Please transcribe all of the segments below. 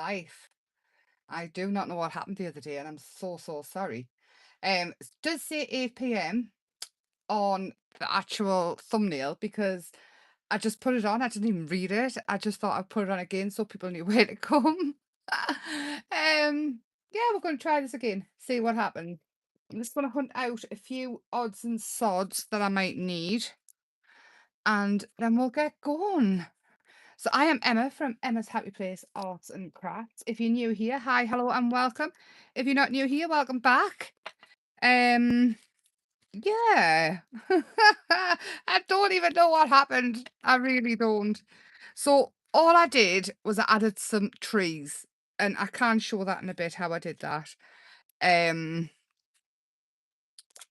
life. I do not know what happened the other day, and I'm so, so sorry. It does say 8 p.m. on the actual thumbnail because I just put it on. I didn't even read it. I just thought I'd put it on again so people knew where to come. Yeah, we're going to try this again, see what happens. I'm just going to hunt out a few odds and sods that I might need, and then we'll get going. So I am Emma from Emma's Happy Place Arts and Crafts. If you're new here, hi, hello, and welcome. If you're not new here, welcome back. Um, yeah. I don't even know what happened. I really don't. So all I did was I added some trees, and I can show that in a bit how I did that. Um,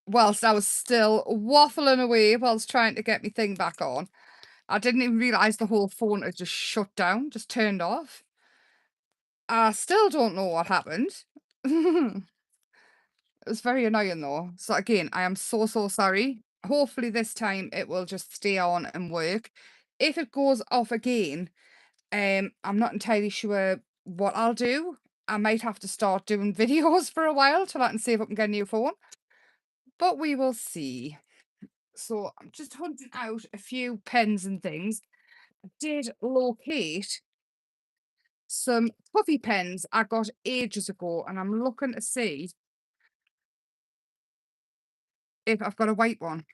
whilst I was still waffling away whilst trying to get my thing back on. I didn't even realise the whole phone had just shut down, just turned off. I still don't know what happened. It was very annoying though. So again, I am so, so sorry. Hopefully this time it will just stay on and work. If it goes off again, I'm not entirely sure what I'll do. I might have to start doing videos for a while till I can see if I can get a new phone. But we will see. So I'm just hunting out a few pens and things. I did locate some puffy pens I got ages ago, and I'm looking to see if I've got a white one.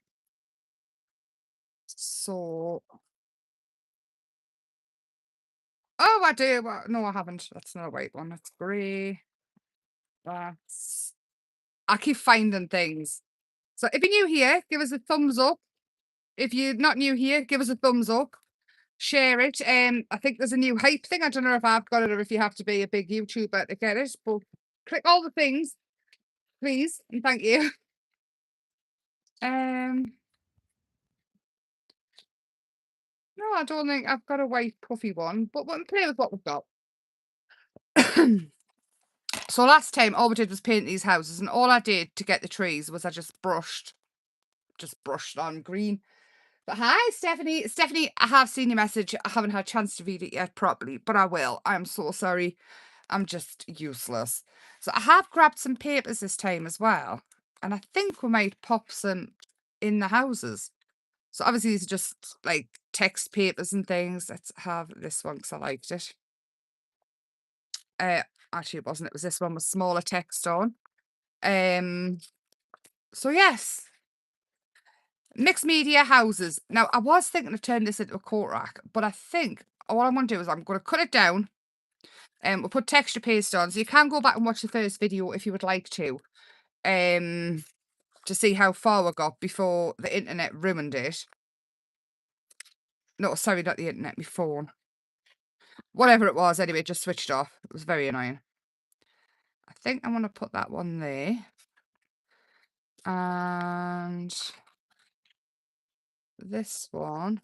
So oh, I do. Well, no, I haven't. That's not a white one. That's grey. That's I keep finding things. So if you're new here, give us a thumbs up. If you're not new here, give us a thumbs up. Share it. I think there's a new hype thing. I don't know if I've got it or if you have to be a big YouTuber to get it, but click all the things, please, and thank you. Um, no, I don't think I've got a white puffy one, but we'll play with what we've got. So last time all we did was paint these houses, and all I did to get the trees was I just brushed on green. But hi, Stephanie. Stephanie, I have seen your message. I haven't had a chance to read it yet properly, but I will. I'm so sorry. I'm just useless. So I have grabbed some papers this time as well, and I think we might pop some in the houses. So obviously these are just like text papers and things. Let's have this one because I liked it. Uh, actually it wasn't. It was this one with smaller text on. Um, so yes, mixed media houses. Now I was thinking of turning this into a coat rack, but I think what I'm going to do is I'm going to cut it down, and we'll put texture paste on. So you can go back and watch the first video if you would like um, to see how far we got before the internet ruined it. No, sorry, not the internet, my phone. Whatever it was, anyway, it just switched off. It was very annoying. I think I'm going to put that one there. And this one,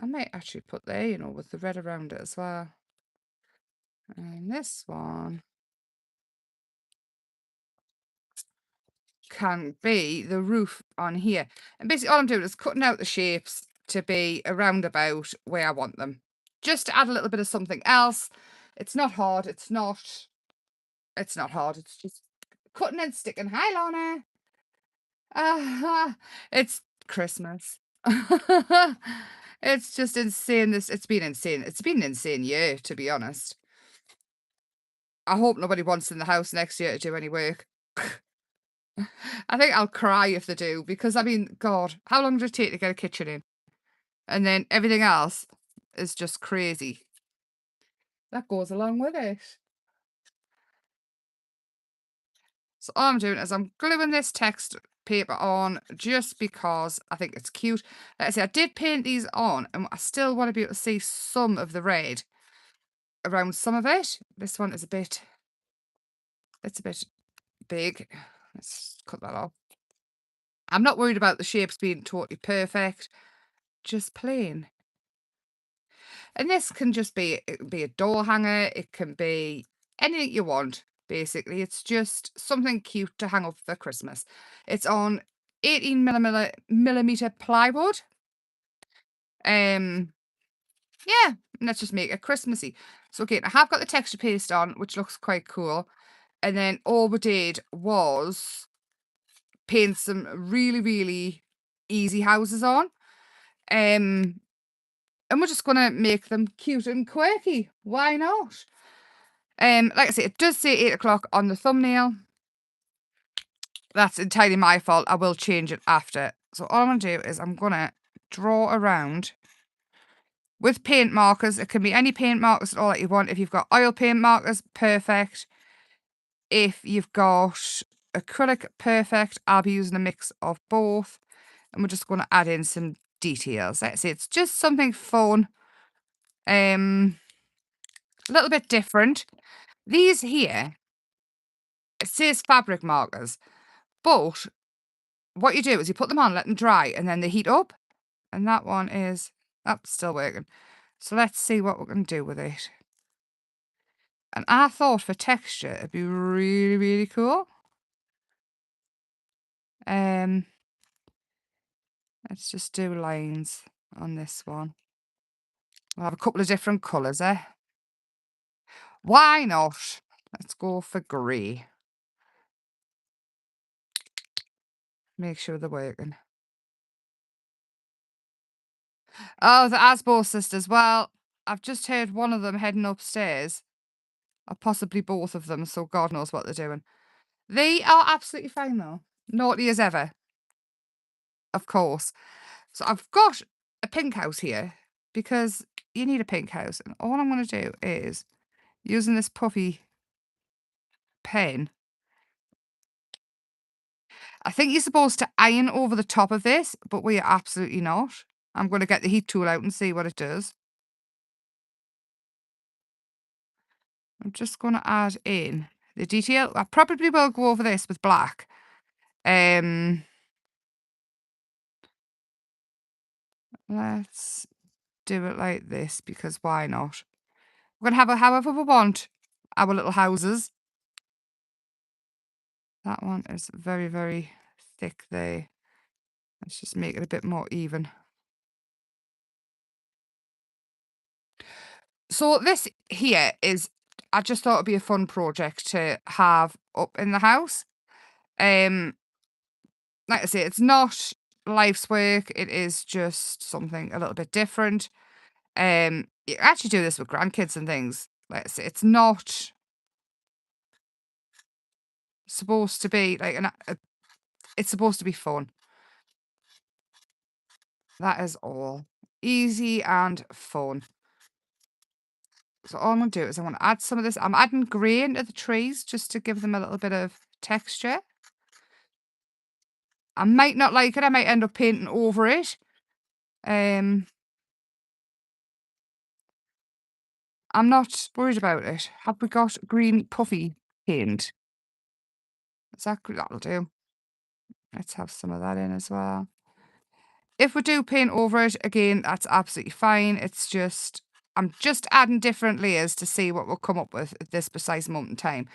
I might actually put there, you know, with the red around it as well. And this one can be the roof on here. And basically all I'm doing is cutting out the shapes to be around about where I want them. Just to add a little bit of something else. It's not hard. It's not hard. It's just cutting and sticking. Hi, Lana. It's Christmas. It's just insane. It's been insane. It's been an insane year, to be honest. I hope nobody wants in the house next year to do any work. I think I'll cry if they do, because I mean, God, how long does it take to get a kitchen in? And then everything else is just crazy. That goes along with it. So all I'm doing is I'm gluing this text paper on just because I think it's cute. Like I say, I did paint these on, and I still want to be able to see some of the red around some of it. This one is it's a bit big. Let's cut that off. I'm not worried about the shapes being totally perfect, just plain. And this can just be, it can be a door hanger, it can be anything you want, basically. It's just something cute to hang up for Christmas. It's on 18 millimeter plywood. Yeah, let's just make it Christmassy. So again, I have got the texture paste on, which looks quite cool. And then all we did was paint some really, really easy houses on. Um, and we're just gonna make them cute and quirky. Why not? Like I say, it does say 8 o'clock on the thumbnail. That's entirely my fault. I will change it after. So all I'm gonna do is I'm gonna draw around with paint markers. It can be any paint markers at all that you want. If you've got oil paint markers, perfect. If you've got acrylic, perfect. I'll be using a mix of both. And we're just going to add in some details. Let's see, it's just something fun. A little bit different. These here, it says fabric markers, but what you do is you put them on, let them dry, and then they heat up. And that one is still working. So let's see what we're going to do with it. And I thought for texture, it'd be really, really cool. Let's just do lines on this one. We'll have a couple of different colours, eh? Why not? Let's go for grey. Make sure they're working. Oh, the Asbo sisters. Well, I've just heard one of them heading upstairs, or possibly both of them, so God knows what they're doing. They are absolutely fine, though. Naughty as ever, of course. So I've got a pink house here, because you need a pink house. And all I'm going to do is, using this puffy pen, I think you're supposed to iron over the top of this, but we are absolutely not. I'm going to get the heat tool out and see what it does. I'm just going to add in the detail. I probably will go over this with black. Let's do it like this, because why not? We're going to have it however we want our little houses. That one is very, very thick there. Let's just make it a bit more even. So this here is, I just thought it'd be a fun project to have up in the house. Like I say, it's not life's work. It is just something a little bit different. You actually do this with grandkids and things. Like I say, it's not supposed to be like it's supposed to be fun. That is all. Easy and fun. So all I'm going to do is I'm going to add some of this. I'm adding grey into the trees just to give them a little bit of texture. I might not like it. I might end up painting over it. I'm not worried about it. Have we got green puffy paint? Exactly, that'll do. Let's have some of that in as well. If we do paint over it, again, that's absolutely fine. It's just, I'm just adding different layers to see what we'll come up with at this precise moment in time.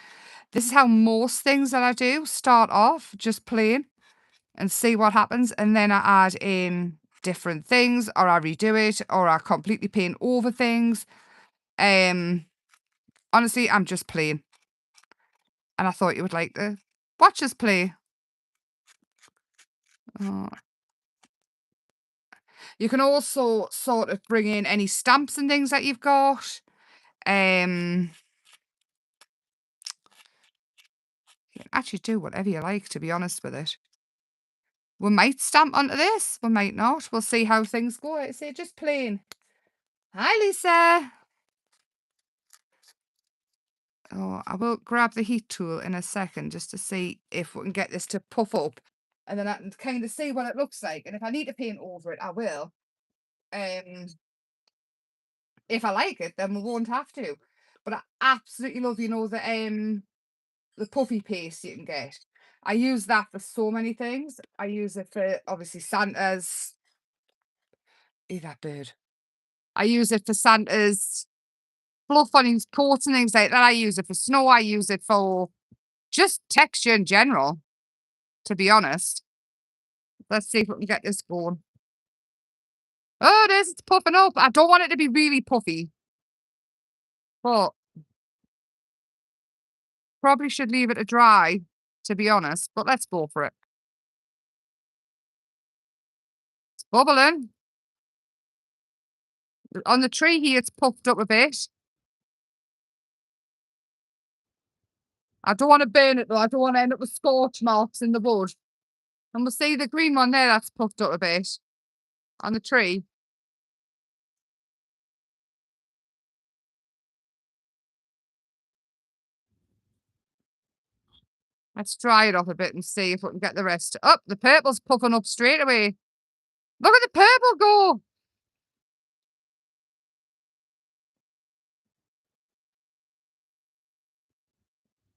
This is how most things that I do start off, just plain, and see what happens. And then I add in different things, or I redo it, or I completely paint over things. Honestly, I'm just playing. And I thought you would like to watch us play. Oh. You can also sort of bring in any stamps and things that you've got. You can actually do whatever you like, to be honest with it. We might stamp onto this, we might not. We'll see how things go. I say just plain. Hi, Lisa. Oh, I will grab the heat tool in a second just to see if we can get this to puff up. And then I can kind of see what it looks like. And if I need to paint over it, I will. If I like it, then we won't have to. But I absolutely love, the puffy paste you can get. I use that for so many things. I use it for obviously Santa's. Eat that bird. I use it for Santa's fluff on his coats and things like that. I use it for snow. I use it for just texture in general, to be honest. Let's see if we can get this going. Oh, it is. It's puffing up. I don't want it to be really puffy, but probably should leave it to dry, to be honest. But let's go for it. It's bubbling. On the tree here, it's puffed up a bit. I don't want to burn it though. I don't want to end up with scorch marks in the wood. And we'll see the green one there that's puffed up a bit on the tree. Let's dry it off a bit and see if we can get the rest. Up, the purple's puffing up straight away. Look at the purple go.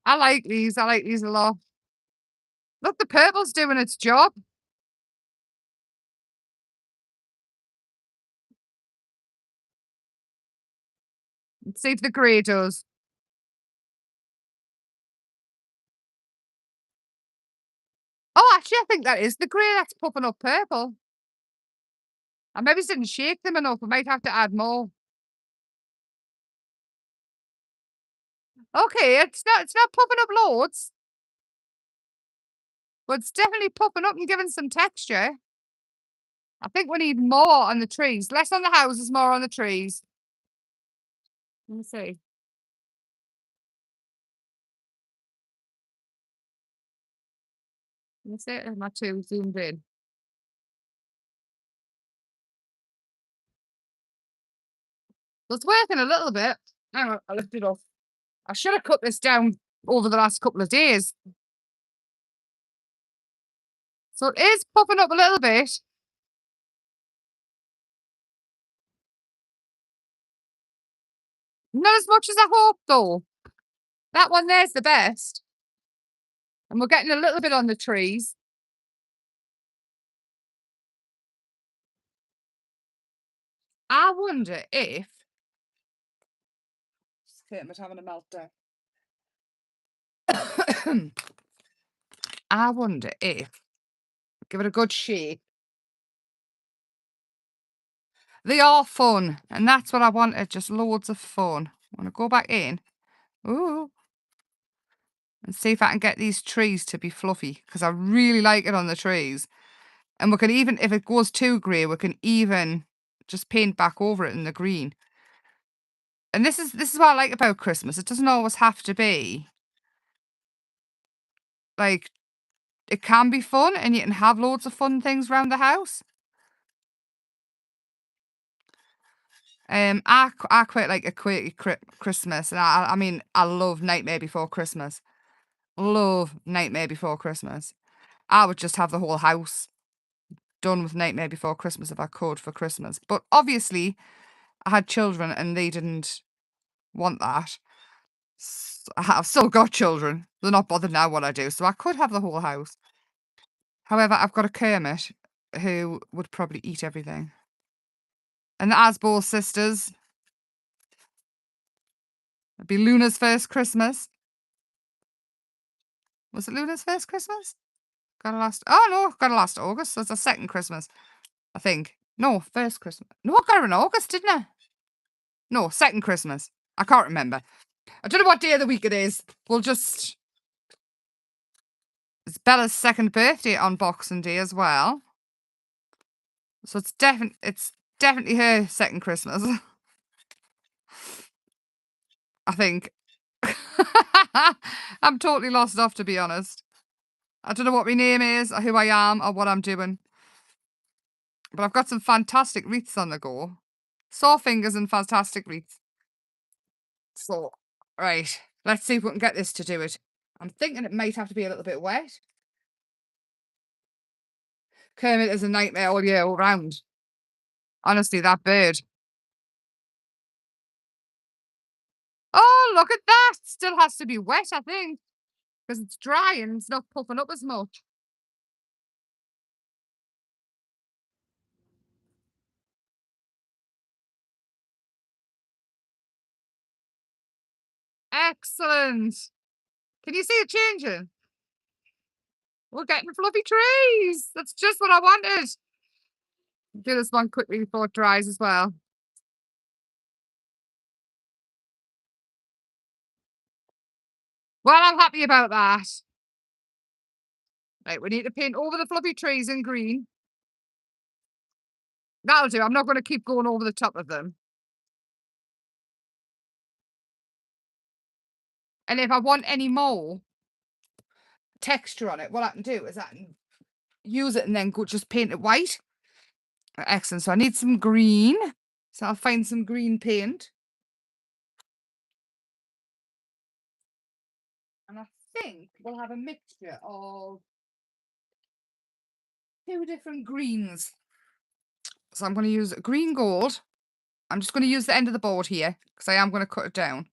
I like these. I like these a lot. Look, the purple's doing its job. Let's see if the grey does. Oh, actually, I think that is the grey that's puffing up purple. I maybe didn't shake them enough. I might have to add more. Okay, it's not puffing up loads, but it's definitely puffing up and giving some texture. I think we need more on the trees. Less on the houses, more on the trees. Let me see. Let me see. Am I too zoomed in? Well, it's working a little bit. Hang on, I lift it off. I should have cut this down over the last couple of days. So it is popping up a little bit. Not as much as I hoped, though. That one there's the best. And we're getting a little bit on the trees. I wonder if. It's having a meltdown. I wonder if. Give it a good shake. They are fun, and that's what I wanted, just loads of fun. I want to go back in. Ooh. And see if I can get these trees to be fluffy, because I really like it on the trees. And we can even, if it goes too grey, we can even just paint back over it in the green. And this is what I like about Christmas. It doesn't always have to be like, it can be fun and you can have loads of fun things around the house. I quite like a quirky Christmas, and I mean I love Nightmare Before Christmas. Love Nightmare Before Christmas. I would just have the whole house done with Nightmare Before Christmas if I could for Christmas. But obviously, I had children and they didn't want that. I've still got children. They're not bothered now what I do, so I could have the whole house. However, I've got a Kermit who would probably eat everything. And the Asbor sisters. It'd be Luna's first Christmas. Was it Luna's first Christmas? Got a last. Oh no, got a last August. So it's a second Christmas, I think. No, first Christmas. No, I got her in August, didn't I? No, second Christmas. I can't remember. I don't know what day of the week it is. We'll just. It's Bella's second birthday on Boxing Day as well. So it's definitely her second Christmas. I think. I'm totally lost off, to be honest. I don't know what my name is or who I am or what I'm doing. But I've got some fantastic wreaths on the go. Sore fingers and fantastic wreaths. So, right. Let's see if we can get this to do it. I'm thinking it might have to be a little bit wet. Kermit is a nightmare all year round. Honestly, that bird. Oh, look at that. Still has to be wet, I think. Because it's dry and it's not puffing up as much. Excellent. Can you see it changing? We're getting fluffy trees. That's just what I wanted. Do this one quickly before it dries as well. Well, I'm happy about that. Right, we need to paint over the fluffy trees in green. That'll do. I'm not going to keep going over the top of them. And if I want any more texture on it, what I can do is I can use it and then go just paint it white. Excellent. So I need some green. So I'll find some green paint. And I think we'll have a mixture of two different greens. So I'm going to use green gold. I'm just going to use the end of the board here because I am going to cut it down.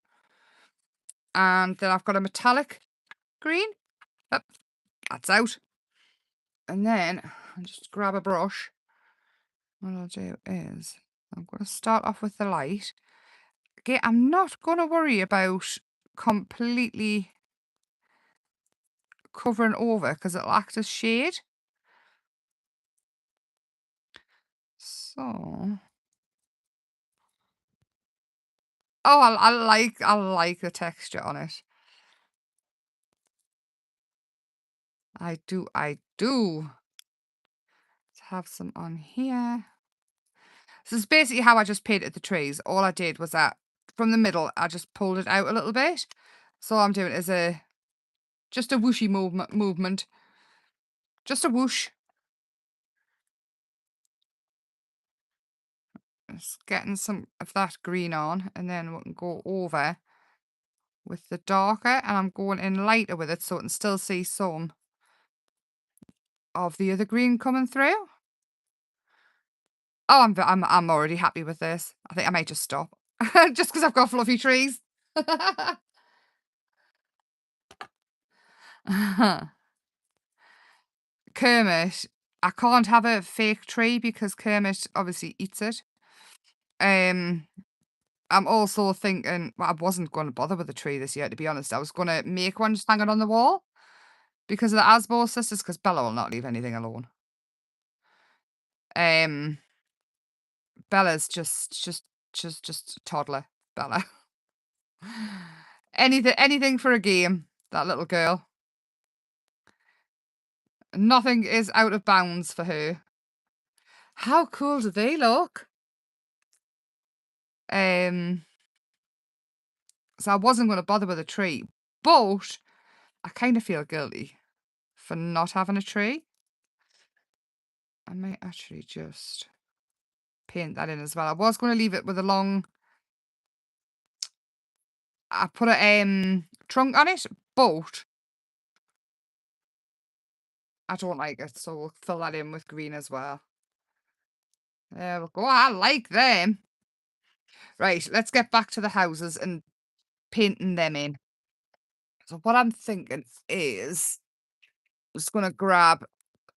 And then I've got a metallic green. Oh, that's out. And then I'll just grab a brush. What I'll do is I'm going to start off with the light. Okay, I'm not going to worry about completely covering over because it'll act as shade. So, oh, I like the texture on it. I do. Let's have some on here. This is basically how I just painted the trees. All I did was that from the middle, I just pulled it out a little bit. So all I'm doing is just a whooshy movement. Just a whoosh. Just getting some of that green on, and then we can go over with the darker, and I'm going in lighter with it so it can still see some of the other green coming through. Oh, I'm already happy with this. I think I might just stop. Just because I've got fluffy trees. Kermit, I can't have a fake tree because Kermit obviously eats it. I'm also thinking, well, I wasn't going to bother with a tree this year, to be honest. I was going to make one just hang it on the wall because of the Asbo sisters, because Bella will not leave anything alone. Um, Bella's just a toddler, Bella. Anything for a game, that little girl. Nothing is out of bounds for her. How cool do they look? So I wasn't going to bother with a tree, but I kind of feel guilty for not having a tree. I might actually just paint that in as well. I was going to leave it with a long. I put a trunk on it, but I don't like it, so we'll fill that in with green as well. There we go. I like them. Right, let's get back to the houses and painting them in. So what I'm thinking is I'm just going to grab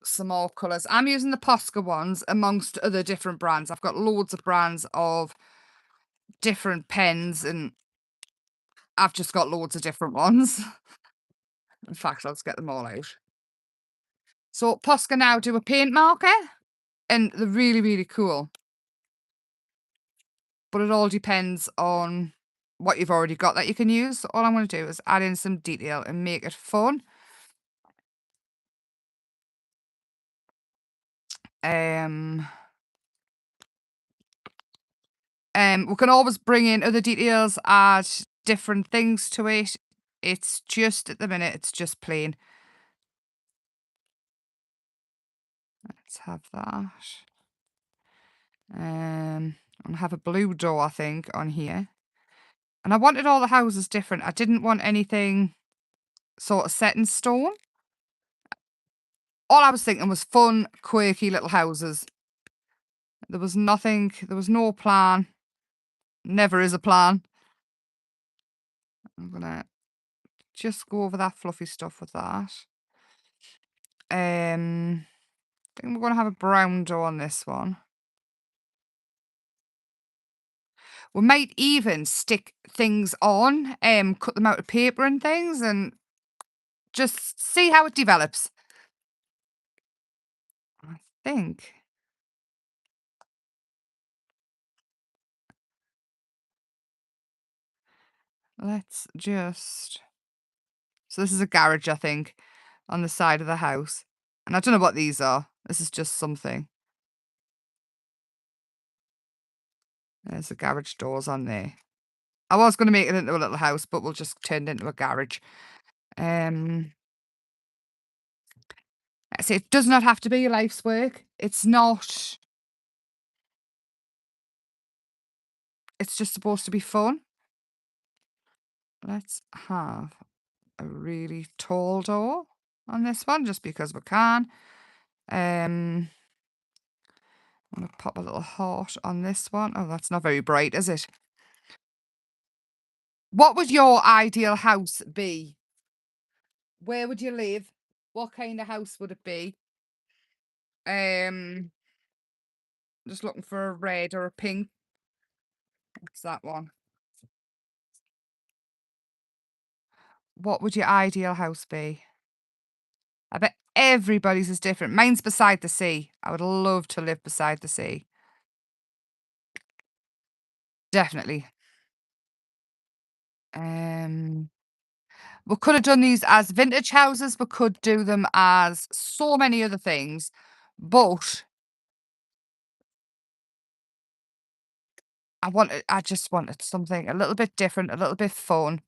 some more colours. I'm using the Posca ones amongst other different brands. I've got loads of brands of different pens and I've just got loads of different ones. In fact, I'll just get them all out. So Posca now do a paint marker and they're really, really cool. But it all depends on what you've already got that you can use. So all I'm going to do is add in some detail and make it fun. We can always bring in other details, add different things to it. It's just at the minute, it's just plain. Let's have that. I'll have a blue door, I think, on here. And I wanted all the houses different. I didn't want anything sort of set in stone. All I was thinking was fun, quirky little houses. There was nothing, there was no plan. Never is a plan. I'm gonna just go over that fluffy stuff with that. I think we're gonna have a brown door on this one. We might even stick things on, cut them out of paper and things, and just see how it develops. I think Let's just... So this is a garage, I think, on the side of the house. And I don't know what these are. This is just something. There's the garage doors on there. I was going to make it into a little house, but we'll just turn it into a garage. Um, so it does not have to be your life's work. It's not. It's just supposed to be fun. Let's have a really tall door on this one, just because we can. I'm going to pop a little heart on this one. Oh, that's not very bright, is it? What would your ideal house be? Where would you live? What kind of house would it be? Um, just looking for a red or a pink. What's that one? What would your ideal house be? I bet everybody's is different. Mine's beside the sea. I would love to live beside the sea. Definitely. We could have done these as vintage houses. We could do them as so many other things, but I just wanted something a little bit different, a little bit fun.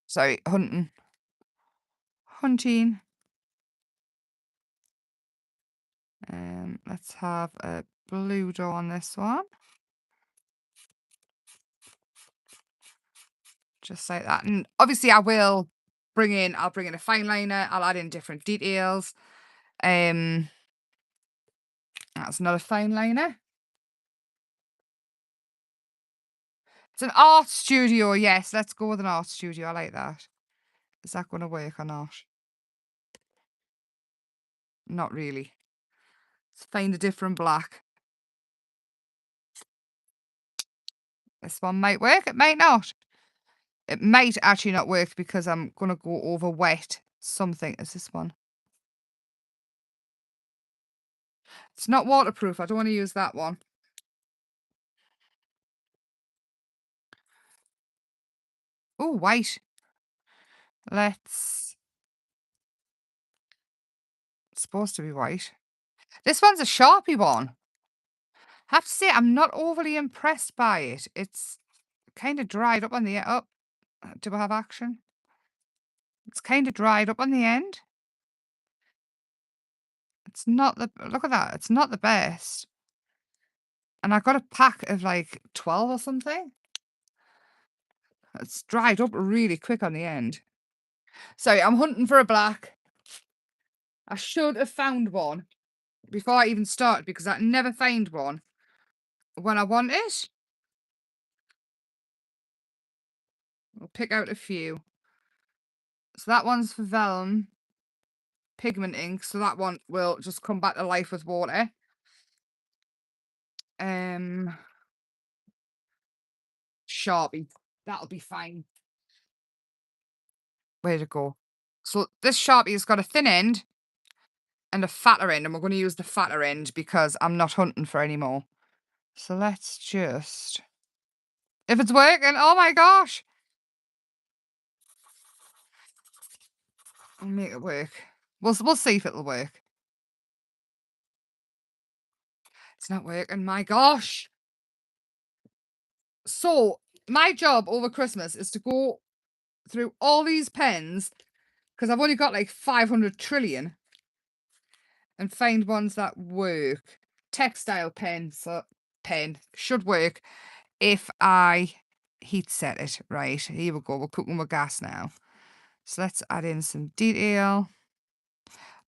Sorry, hunting. Let's have a blue door on this one. Just like that. And obviously I'll bring in a fine liner. I'll add in different details. That's not a fine liner. It's an art studio. Yes, let's go with an art studio. I like that. Is that going to work or not? Not really. Let's find a different black. This one might work. It might not. It might actually not work because I'm going to go over wet something. Is this one? It's not waterproof. I don't want to use that one. Oh, white. It's supposed to be white. This one's a Sharpie one. I have to say, I'm not overly impressed by it. It's kind of dried up on the end. Oh, do we have action? It's kind of dried up on the end. It's not look at that. It's not the best. And I got a pack of like 12 or something. It's dried up really quick on the end. Sorry, I'm hunting for a black. I should have found one before I even started because I never find one when I want it. I'll pick out a few. So that one's for vellum pigment ink. So that one will just come back to life with water. Sharpie. That'll be fine. Way to go. So this Sharpie has got a thin end and a fatter end, and we're going to use the fatter end because I'm not hunting for any more. So let's just... If it's working, oh my gosh! I'll make it work. We'll see if it'll work. It's not working, my gosh! So, my job over Christmas is to go through all these pens, because I've only got like 500 trillion, and find ones that work. Textile pen, so pen should work if I heat set it. Right, here we go. We're cooking with gas now. So let's add in some detail.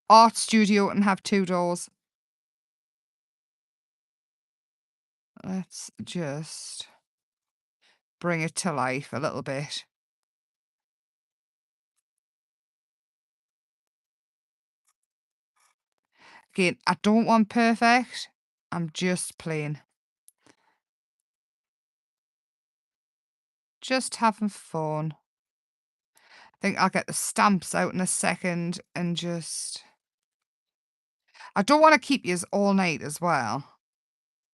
Art studio and have 2 doors. Let's just bring it to life a little bit. Again, I don't want perfect. I'm just playing. Just having fun. I think I'll get the stamps out in a second and just... I don't want to keep yous all night as well,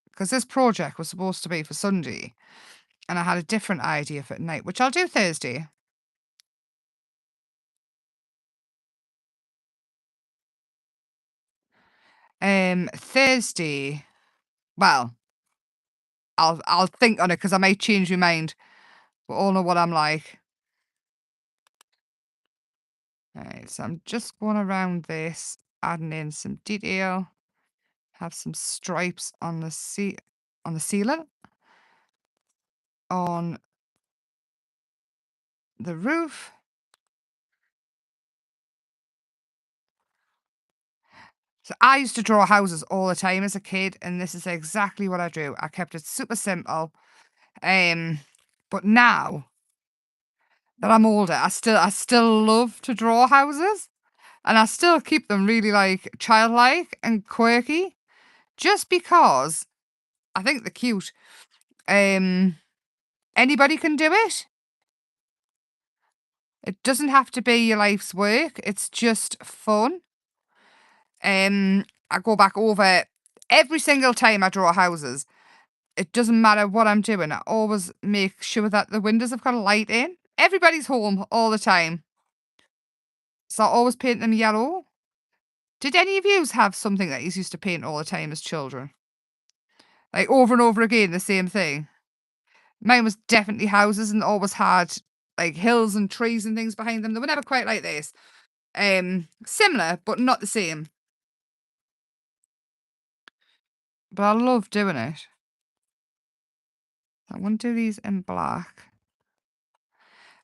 because this project was supposed to be for Sunday. And I had a different idea for tonight, which I'll do Thursday. Thursday. Well, I'll think on it because I might change my mind. We all know what I'm like. Right, so I'm just going around this, adding in some detail. Have some stripes on on the ceiling, on the roof. So I used to draw houses all the time as a kid, and this is exactly what I drew. I kept it super simple. Um, but now that I'm older, I still love to draw houses, and I still keep them really like childlike and quirky, just because I think they're cute. Um, Anybody can do it. It doesn't have to be your life's work. It's just fun. I go back over every single time I draw houses. It doesn't matter what I'm doing. I always make sure that the windows have got a light in. Everybody's home all the time. So I always paint them yellow. Did any of yous have something that you used to paint all the time as children? Like over and over again, the same thing? Mine was definitely houses and always had like hills and trees and things behind them. They were never quite like this. Similar, but not the same. But I love doing it. I want to do these in black.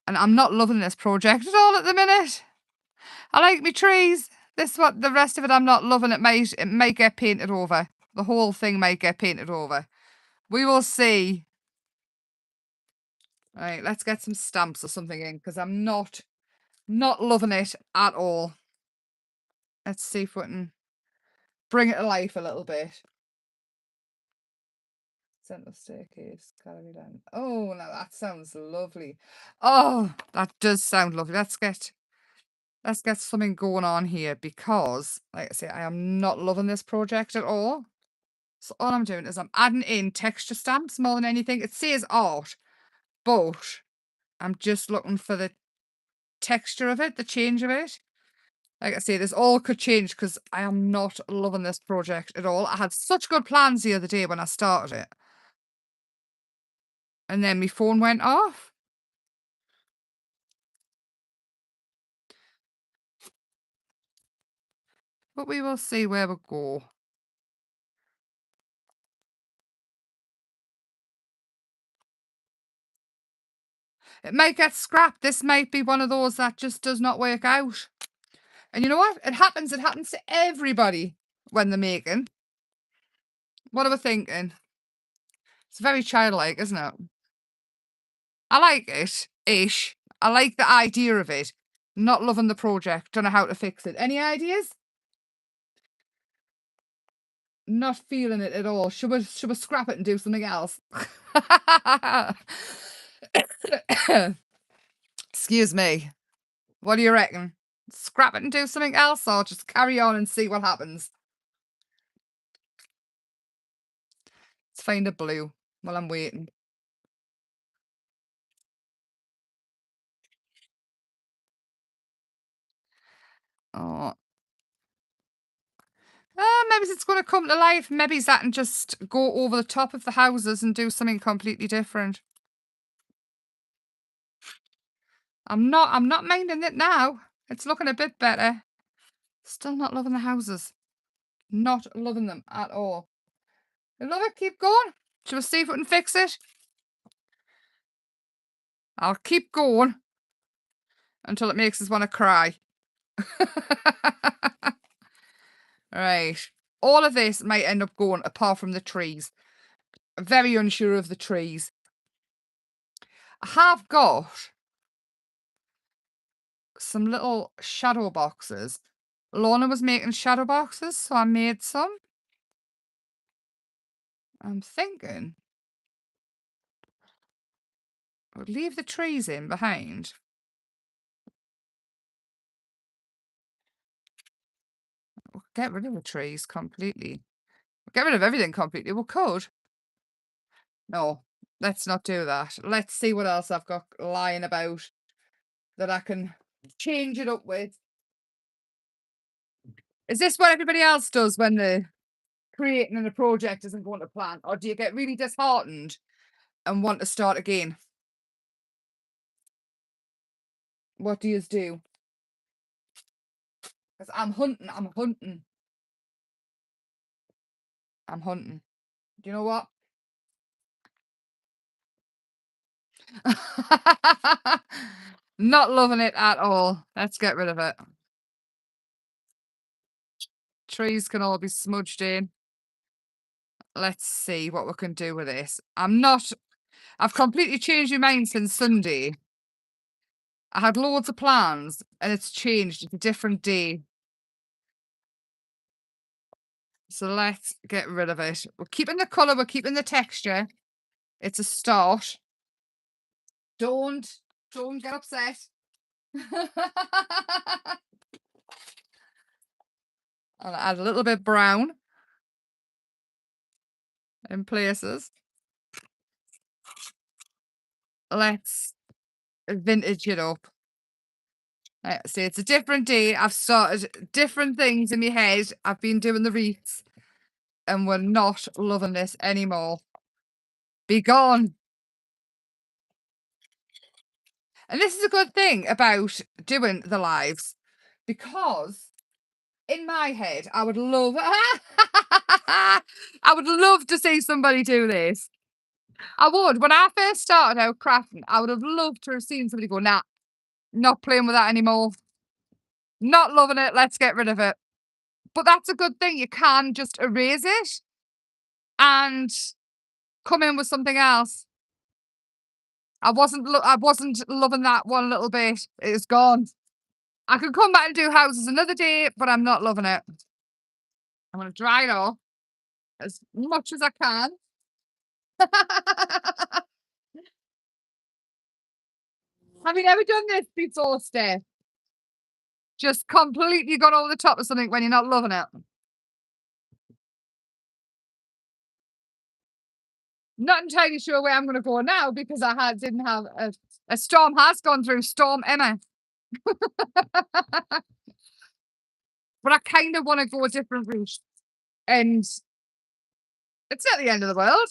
And I'm not loving this project at all at the minute. I like me trees. This what the rest of it I'm not loving. It might get painted over. The whole thing might get painted over. We will see. Right, let's get some stamps or something in because I'm not loving it at all. Let's see if we can bring it to life a little bit. Centre staircase, gallery down. Oh, now that sounds lovely. Oh, that does sound lovely. Let's get something going on here because, like I say, I am not loving this project at all. So all I'm doing is I'm adding in texture stamps more than anything. It says art, but I'm just looking for the texture of it, the change of it. Like I say, this all could change because I am not loving this project at all. I had such good plans the other day when I started it. And then my phone went off. But we will see where we go. It might get scrapped. This might be one of those that just does not work out. And you know what? It happens. It happens to everybody when they're making. What are we thinking? It's very childlike, isn't it? I like it, ish. I like the idea of it. Not loving the project. Don't know how to fix it. Any ideas? Not feeling it at all. Should we scrap it and do something else? Excuse me. What do you reckon? Scrap it and do something else, or just carry on and see what happens? Let's find a blue while I'm waiting. Oh, maybe it's going to come to life. Maybe that and just go over the top of the houses and do something completely different. I'm not minding it now. It's looking a bit better. Still not loving the houses. Not loving them at all. I love it. Keep going. Shall we see if we can fix it? I'll keep going until it makes us want to cry. Right. All of this might end up going apart from the trees. I'm very unsure of the trees. I have got some little shadow boxes. Lorna was making shadow boxes, so I made some. I'm thinking we'll leave the trees in behind. We'll get rid of the trees completely. We'll get rid of everything completely. We could. No, let's not do that. Let's see what else I've got lying about that I can change it up with. Is this what everybody else does when they're creating and a project isn't going to plan? Or do you get really disheartened and want to start again? What do you do? Because I'm hunting, I'm hunting, I'm hunting. Do you know what? Not loving it at all. Let's get rid of it. Trees can all be smudged in. Let's see what we can do with this. I've completely changed my mind since Sunday. I had loads of plans and it's changed. It's a different day. So let's get rid of it. We're keeping the colour, we're keeping the texture. It's a start. Don't get upset. I'll add a little bit brown in places. Let's vintage it up. See, it's a different day. I've started different things in my head. I've been doing the wreaths and we're not loving this anymore. Be gone. And this is a good thing about doing the lives because in my head, I would love I would love to see somebody do this. I would. When I first started out crafting, I would have loved to have seen somebody go, nah, not playing with that anymore. Not loving it. Let's get rid of it. But that's a good thing. You can just erase it and come in with something else. I wasn't loving that one little bit. It's gone. I could come back and do houses another day, but I'm not loving it. I'm gonna dry it off as much as I can. Have you never done this before, Steph? Just completely gone over the top of something when you're not loving it. Not entirely sure where I'm gonna go now because didn't have a storm has gone through, Storm Emma. But I kind of want to go a different route. And it's not the end of the world.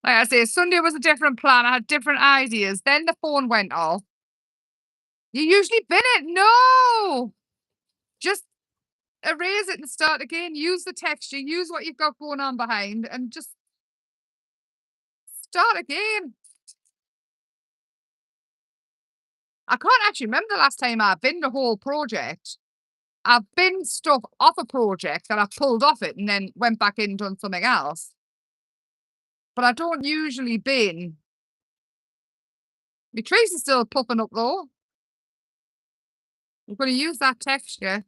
Like I say, Sunday was a different plan. I had different ideas. Then the phone went off. You usually bin it. No. Just erase it and start again. Use the texture. Use what you've got going on behind and just start again. I can't actually remember the last time I've binned a whole project. I've binned stuff off a project that I pulled off it and then went back in and done something else. But I don't usually bin. My trees are still popping up though. I'm going to use that texture.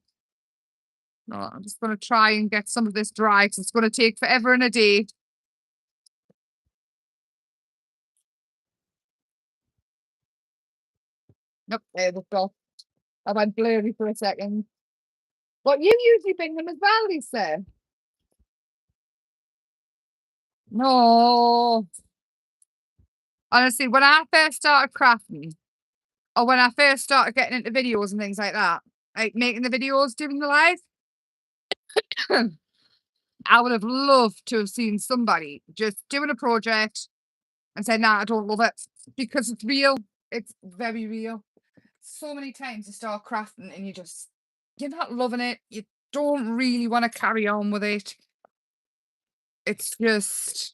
No, I'm just going to try and get some of this dry because it's going to take forever and a day. Nope, there we go. I went blurry for a second. But you usually bin them as well, Lisa. No. Honestly, when I first started crafting, or when I first started getting into videos and things like that, like making the videos, doing the live, I would have loved to have seen somebody just doing a project and say, nah, I don't love it because it's real. It's very real. So many times you start crafting and you're not loving it. You don't really want to carry on with it. It's just,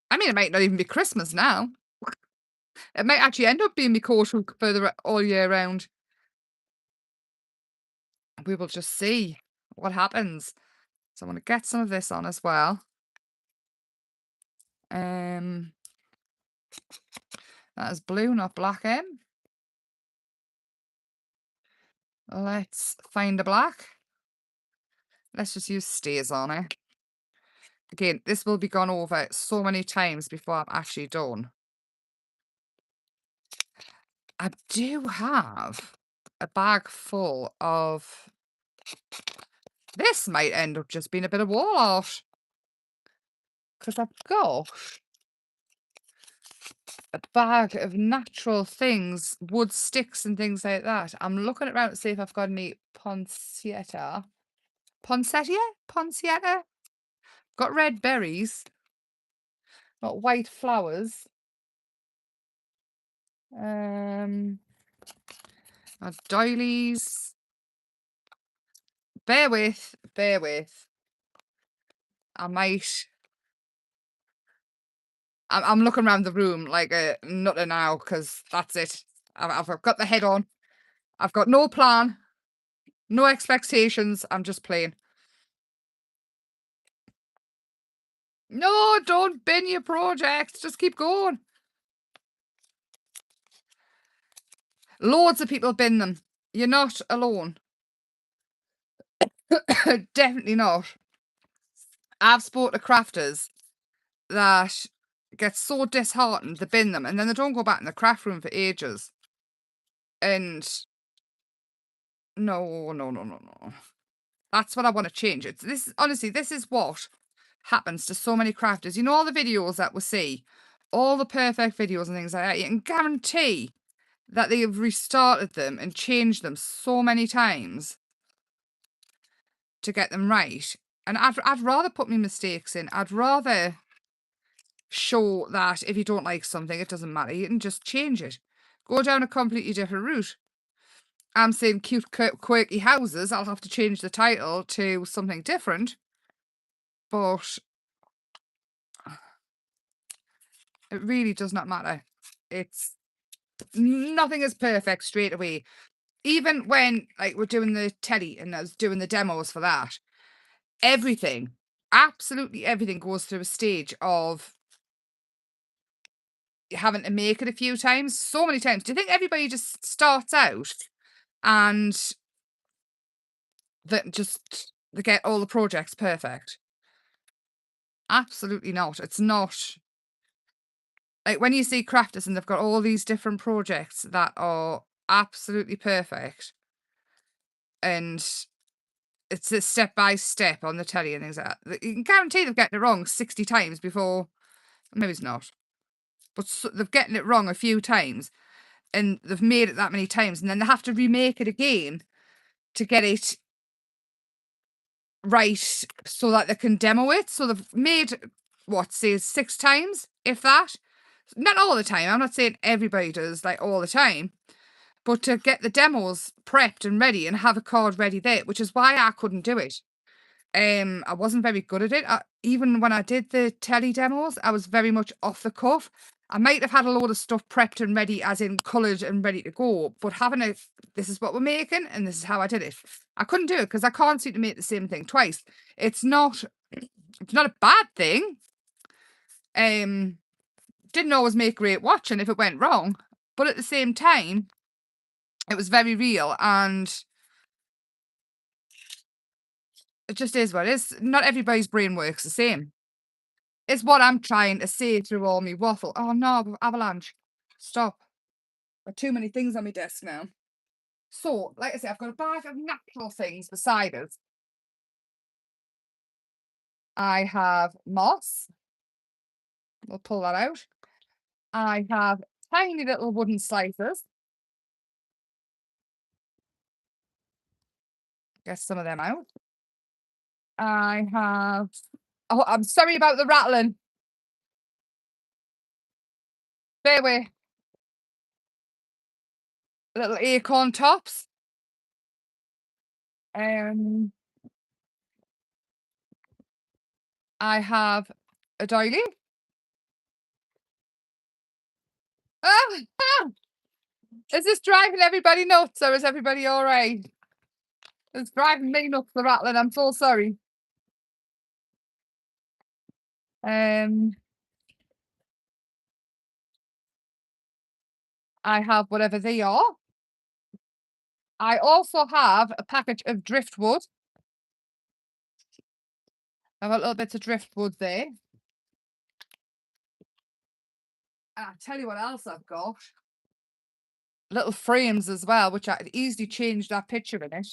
I mean, it might not even be Christmas now. It might actually end up being my course for all year round. We will just see what happens. So I want to get some of this on as well. That is blue, not black in. Let's find a black. Let's just use stays on it. Again, this will be gone over so many times before I'm actually done. I do have a bag full of... This might end up just being a bit of wall art. because I've got a bag of natural things, wood sticks and things like that. I'm looking around to see if I've got any poinsettia. Poinsettia? Got red berries. Got white flowers. Doilies. Bear with. I might. I'm looking around the room like a nutter now because that's it. I've got the head on. I've got no plan, no expectations. I'm just playing. No, don't bin your projects. Just keep going. Loads of people bin them. You're not alone. Definitely not. I've spoke to crafters that get so disheartened they bin them and then they don't go back in the craft room for ages. And no. That's what I want to change. Honestly, this is what happens to so many crafters. You know, all the videos that we see, all the perfect videos and things like that, you can guarantee that they have restarted them and changed them so many times to get them right. And I'd rather put my mistakes in. I'd rather show that if you don't like something, it doesn't matter. You can just change it. Go down a completely different route. I'm saying cute, quirky houses. I'll have to change the title to something different. But it really does not matter. It's nothing is perfect straight away. Even when like we're doing the telly and I was doing the demos for that, everything, absolutely everything goes through a stage of having to make it a few times, so many times. Do you think everybody just starts out and that just they get all the projects perfect? Absolutely not. It's not. Like when you see crafters and they've got all these different projects that are absolutely perfect and it's a step by step on the telly and things like that. You can guarantee they've gotten it wrong 60 times before. Maybe it's not. But they've gotten it wrong a few times and they've made it that many times and then they have to remake it again to get it right so that they can demo it. So they've made, what, say 6 times, if that. Not all the time. I'm not saying everybody does, like, all the time. But to get the demos prepped and ready and have a card ready there, which is why I couldn't do it. I wasn't very good at it. Even when I did the telly demos, I was very much off the cuff. I might have had a load of stuff prepped and ready, as in coloured and ready to go, but this is what we're making and this is how I did it. I couldn't do it because I can't seem to make the same thing twice. It's not a bad thing. Didn't always make great watching if it went wrong, but at the same time, it was very real and it just is what it is. Not everybody's brain works the same. It's what I'm trying to say through all me waffle. Oh no, avalanche. Stop. Got too many things on my desk now. So, like I said, I've got a bag of natural things beside us. I have moss. We'll pull that out. I have tiny little wooden slices. Get some of them out. I have. Oh, I'm sorry about the rattling. Bear with. Little acorn tops. I have a doily. Ah, ah! Is this driving everybody nuts or is everybody all right? It's driving me nuts, the rattling. I'm so sorry. I have whatever they are. I also have a package of driftwood. I've got little bits of driftwood there. And I'll tell you what else I've got. Little frames as well, which I could easily change that picture in it.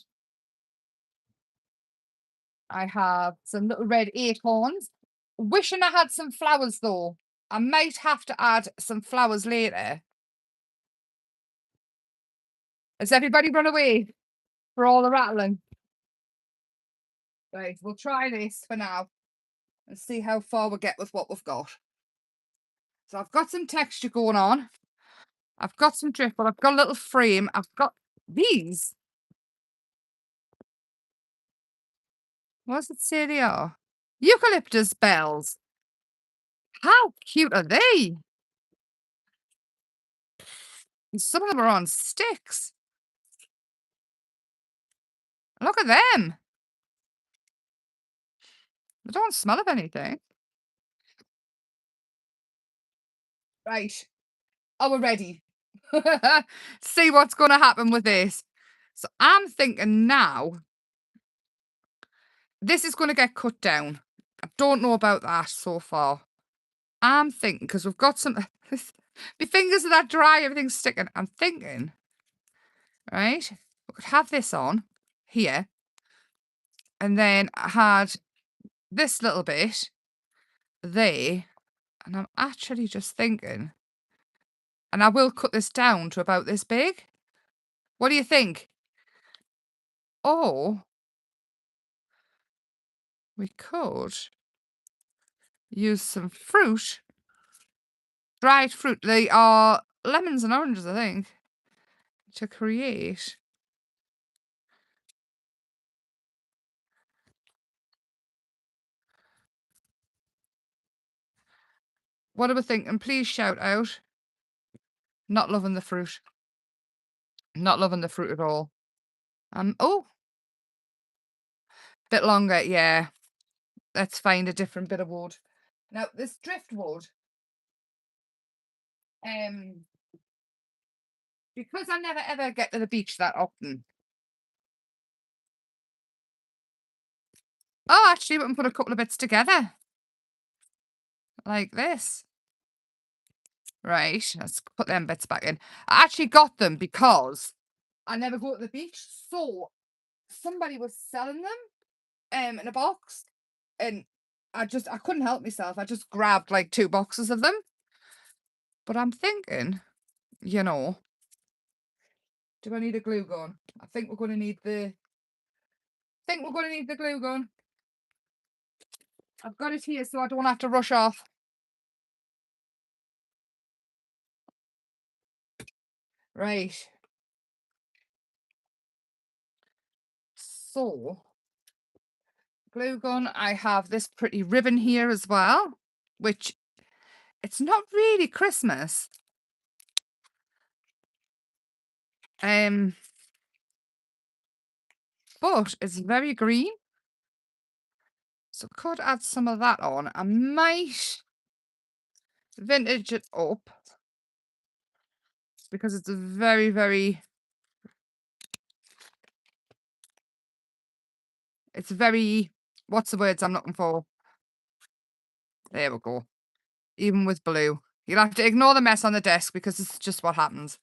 I have some little red acorns. Wishing I had some flowers though. I might have to add some flowers later. Has everybody run away for all the rattling? Right, we'll try this for now and see how far we get with what we've got. So I've got some texture going on. I've got some driftwood. I've got a little frame. I've got these. What does it say they are? Eucalyptus bells. How cute are they? And some of them are on sticks. Look at them. They don't smell of anything. Right. Oh, we're ready. See what's going to happen with this. So I'm thinking now, this is going to get cut down. I don't know about that so far. I'm thinking, because we've got some, my fingers are that dry, everything's sticking. I'm thinking, right, we could have this on here. And then I had this little bit there. And I'm actually just thinking, and I will cut this down to about this big. What do you think? Or we could use some fruit, dried fruit. They are lemons and oranges, I think, to create. What are we thinking? Please shout out. Not loving the fruit. Not loving the fruit at all. Oh, bit longer, yeah. Let's find a different bit of wood. Now, this driftwood, because I never ever get to the beach that often. Oh, actually, we can put a couple of bits together. Like this. Right, let's put them bits back in. I actually got them because I never go to the beach. So somebody was selling them in a box, and I couldn't help myself. I just grabbed like 2 boxes of them. But I'm thinking, you know, do I need a glue gun? I think we're gonna need the glue gun. I've got it here so I don't have to rush off. Right. So, glue gun, I have this pretty ribbon here as well, which it's not really Christmas. But it's very green. So could add some of that on. I might vintage it up because it's very, very, it's very, what's the words I'm looking for? There we go. Even with blue. You'll have to ignore the mess on the desk because it's just what happens.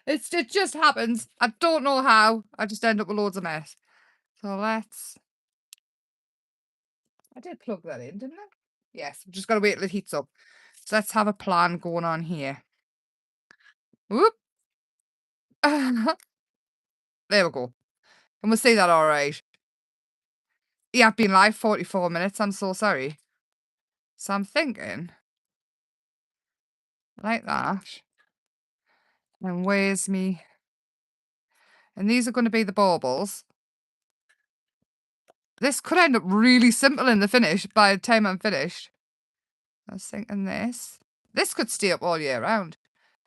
It just happens. I don't know how. I just end up with loads of mess. So let's... I did plug that in, didn't I? Yes, I've just got to wait till it heats up. So let's have a plan going on here. Whoop. There we go. And we'll say that all right. Yeah, I've been live 44 minutes. I'm so sorry. So I'm thinking like that. And where's me? And these are going to be the baubles. This could end up really simple in the finish by the time I'm finished. I was thinking this. This could stay up all year round.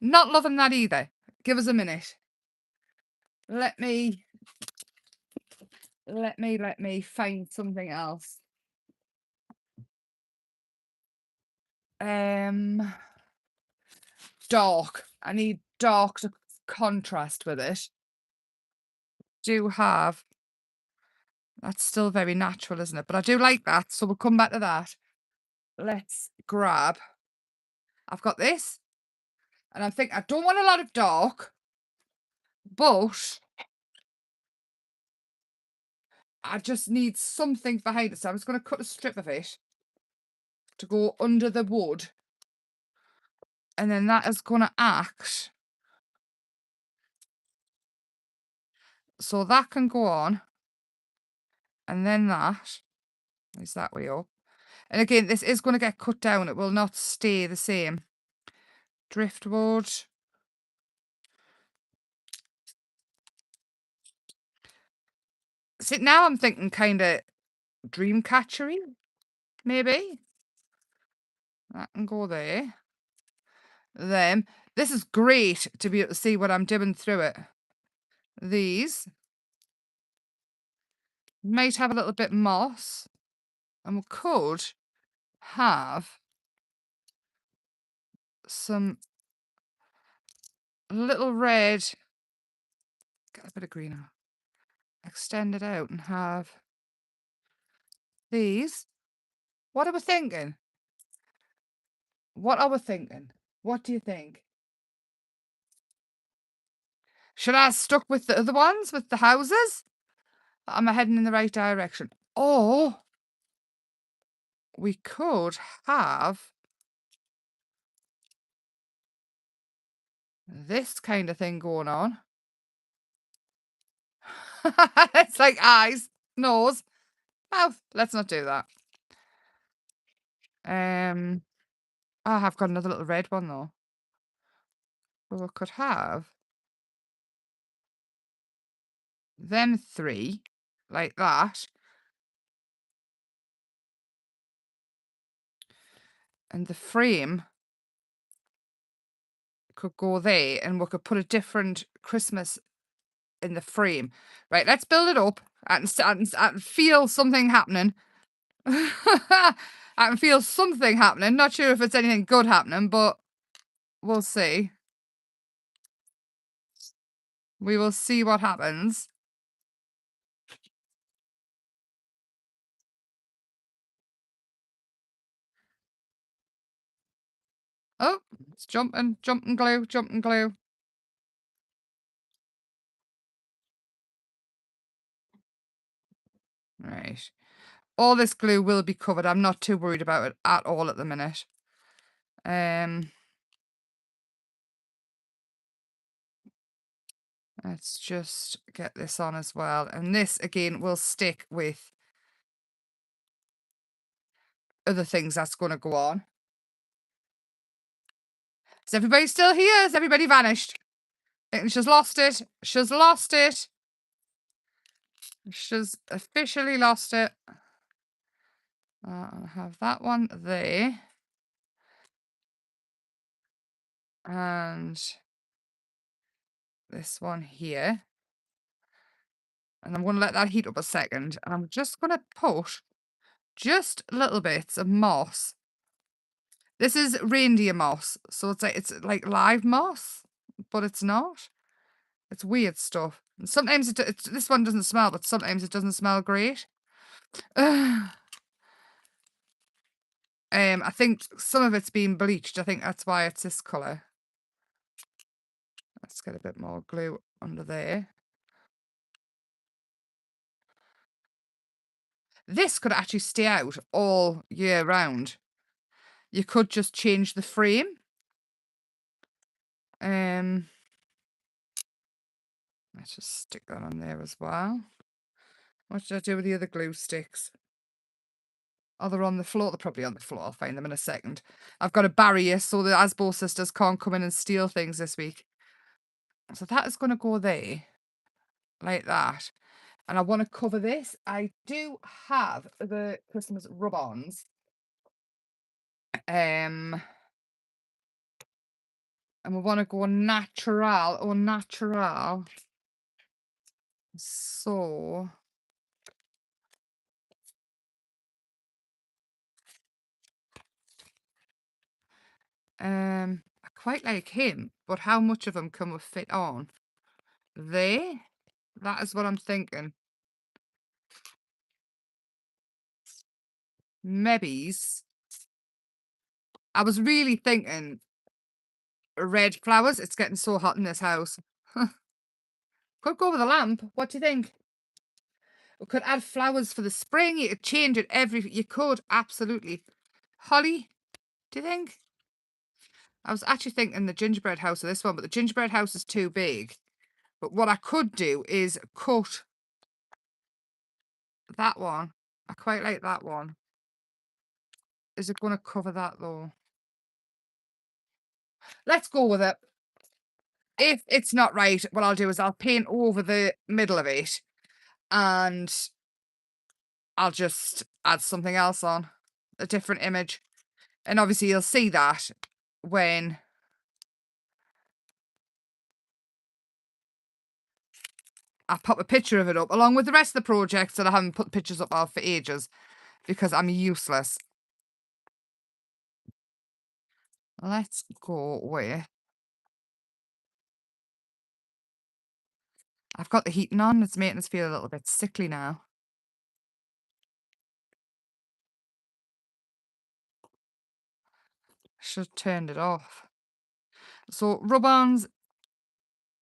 Not loving that either. Give us a minute. Let me find something else. Dark. I need dark to contrast with it. Do have... That's still very natural, isn't it? But I do like that, so we'll come back to that. Let's grab... I've got this. And I'm thinking, I don't want a lot of dark, but I just need something behind it. So I'm just going to cut a strip of it to go under the wood. And then that is going to act. So that can go on. And then that is that way up. And again, this is going to get cut down. It will not stay the same. Driftwood. See, now I'm thinking kind of dreamcatchery, maybe. That can go there. Then, this is great to be able to see what I'm doing through it. These might have a little bit moss. And we could have some little red, get a bit of green out, extend it out and have these. What are we thinking? What are we thinking? What do you think? Should I have stuck with the other ones, with the houses? Am I heading in the right direction? Or we could have this kind of thing going on. It's like eyes, nose, mouth. Let's not do that. I have got another little red one though. Well, we could have them three like that. And the frame could go there and we could put a different Christmas in the frame. Right, let's build it up and feel something happening. I can feel something happening. Not sure if it's anything good happening, but we'll see. We will see what happens. Oh, it's jumping glue. Right. All this glue will be covered. I'm not too worried about it at all at the minute. Let's just get this on as well. And this, again, will stick with other things that's going to go on. Is everybody still here? Has everybody vanished? She's lost it. She's lost it. She's officially lost it. I'll have that one there. And this one here. And I'm going to let that heat up a second. And I'm just going to put just little bits of moss. This is reindeer moss. So it's like live moss, but it's not. It's weird stuff. And sometimes this one doesn't smell, but sometimes it doesn't smell great. I think some of it's been bleached. I think that's why it's this colour. Let's get a bit more glue under there. This could actually stay out all year round. You could just change the frame. Let's just stick that on there as well. What should I do with the other glue sticks? Oh, they're on the floor. They're probably on the floor. I'll find them in a second. I've got a barrier so the Asbo sisters can't come in and steal things this week. So that is going to go there. Like that. And I want to cover this. I do have the Christmas rub-ons. And we want to go natural or natural. So I quite like him, but how much of him can we fit on? There? That is what I'm thinking. Maybe's. I was really thinking red flowers. It's getting so hot in this house. Could go with a lamp. What do you think? We could add flowers for the spring. You could change it you could, absolutely. Holly, do you think? I was actually thinking the gingerbread house of this one, but the gingerbread house is too big. But what I could do is cut that one. I quite like that one. Is it going to cover that though? Let's go with it. If it's not right, what I'll do is I'll paint over the middle of it and I'll just add something else on, a different image. And obviously you'll see that when I pop a picture of it up, along with the rest of the projects that I haven't put pictures up of for ages, because I'm useless. Let's go with... I've got the heating on. It's making us feel a little bit sickly now. Should have turned it off. So rub-ons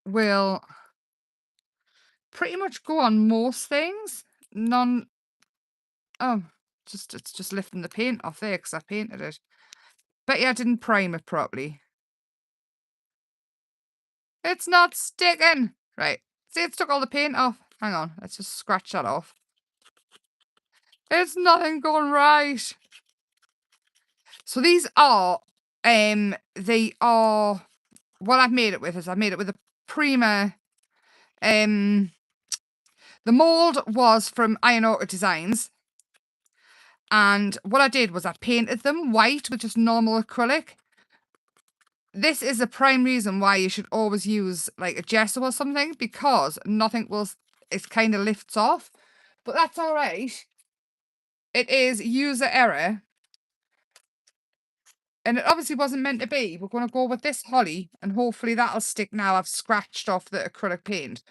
will pretty much go on most things. None... Oh, it's just lifting the paint off there because I painted it. Bet you I didn't prime it properly. It's not sticking. Right. See, it's took all the paint off. Hang on. Let's just scratch that off. It's nothing going right. So these are, they are, what I've made it with is I've made it with a Prima, the mould was from Iron Orchid Designs. And what I did was I painted them white with just normal acrylic. This is the prime reason why you should always use like a gesso or something, because nothing will, it kind of lifts off. But that's all right. It is user error. And it obviously wasn't meant to be. We're going to go with this holly and hopefully that'll stick now. I've scratched off the acrylic paint.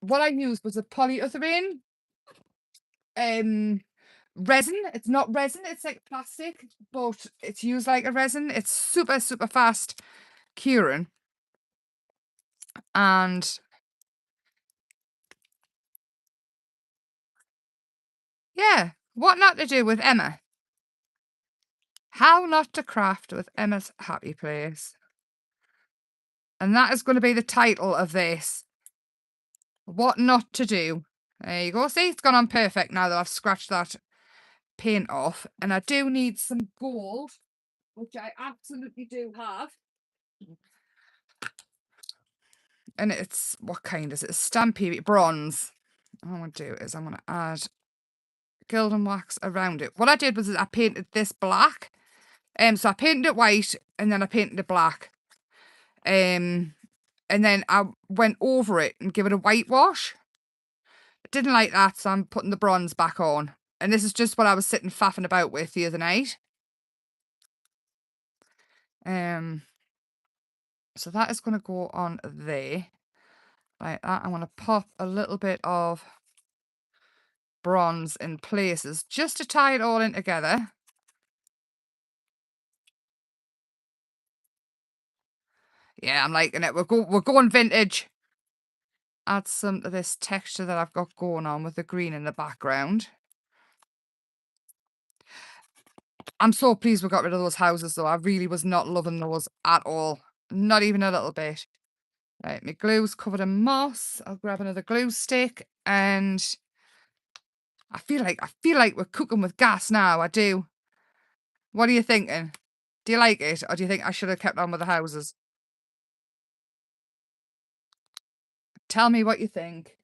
What I used was a polyurethane resin. It's not resin, it's like plastic, but it's used like a resin. It's super, super fast curing. And yeah, what not to do with Emma? How not to craft with Emma's Happy Place. And that is going to be the title of this. What not to do. There you go. See, it's gone on perfect now that I've scratched that paint off. And I do need some gold, which I absolutely do have. And it's, what kind is it? Stampy bronze. What I'm going to do is I'm going to add Gilded Wax around it. What I did was I painted this black. So I painted it white and then I painted it black. And then I went over it and give it a whitewash. I didn't like that, so I'm putting the bronze back on. And this is just what I was sitting faffing about with the other night. So that is going to go on there. Like that. I'm going to pop a little bit of bronze in places just to tie it all in together. Yeah, I'm liking it. We're going vintage. Add some of this texture that I've got going on with the green in the background. I'm so pleased we got rid of those houses though. I really was not loving those at all. Not even a little bit. Right, my glue's covered in moss. I'll grab another glue stick and I feel like we're cooking with gas now. I do. What are you thinking? Do you like it? Or do you think I should have kept on with the houses? Tell me what you think.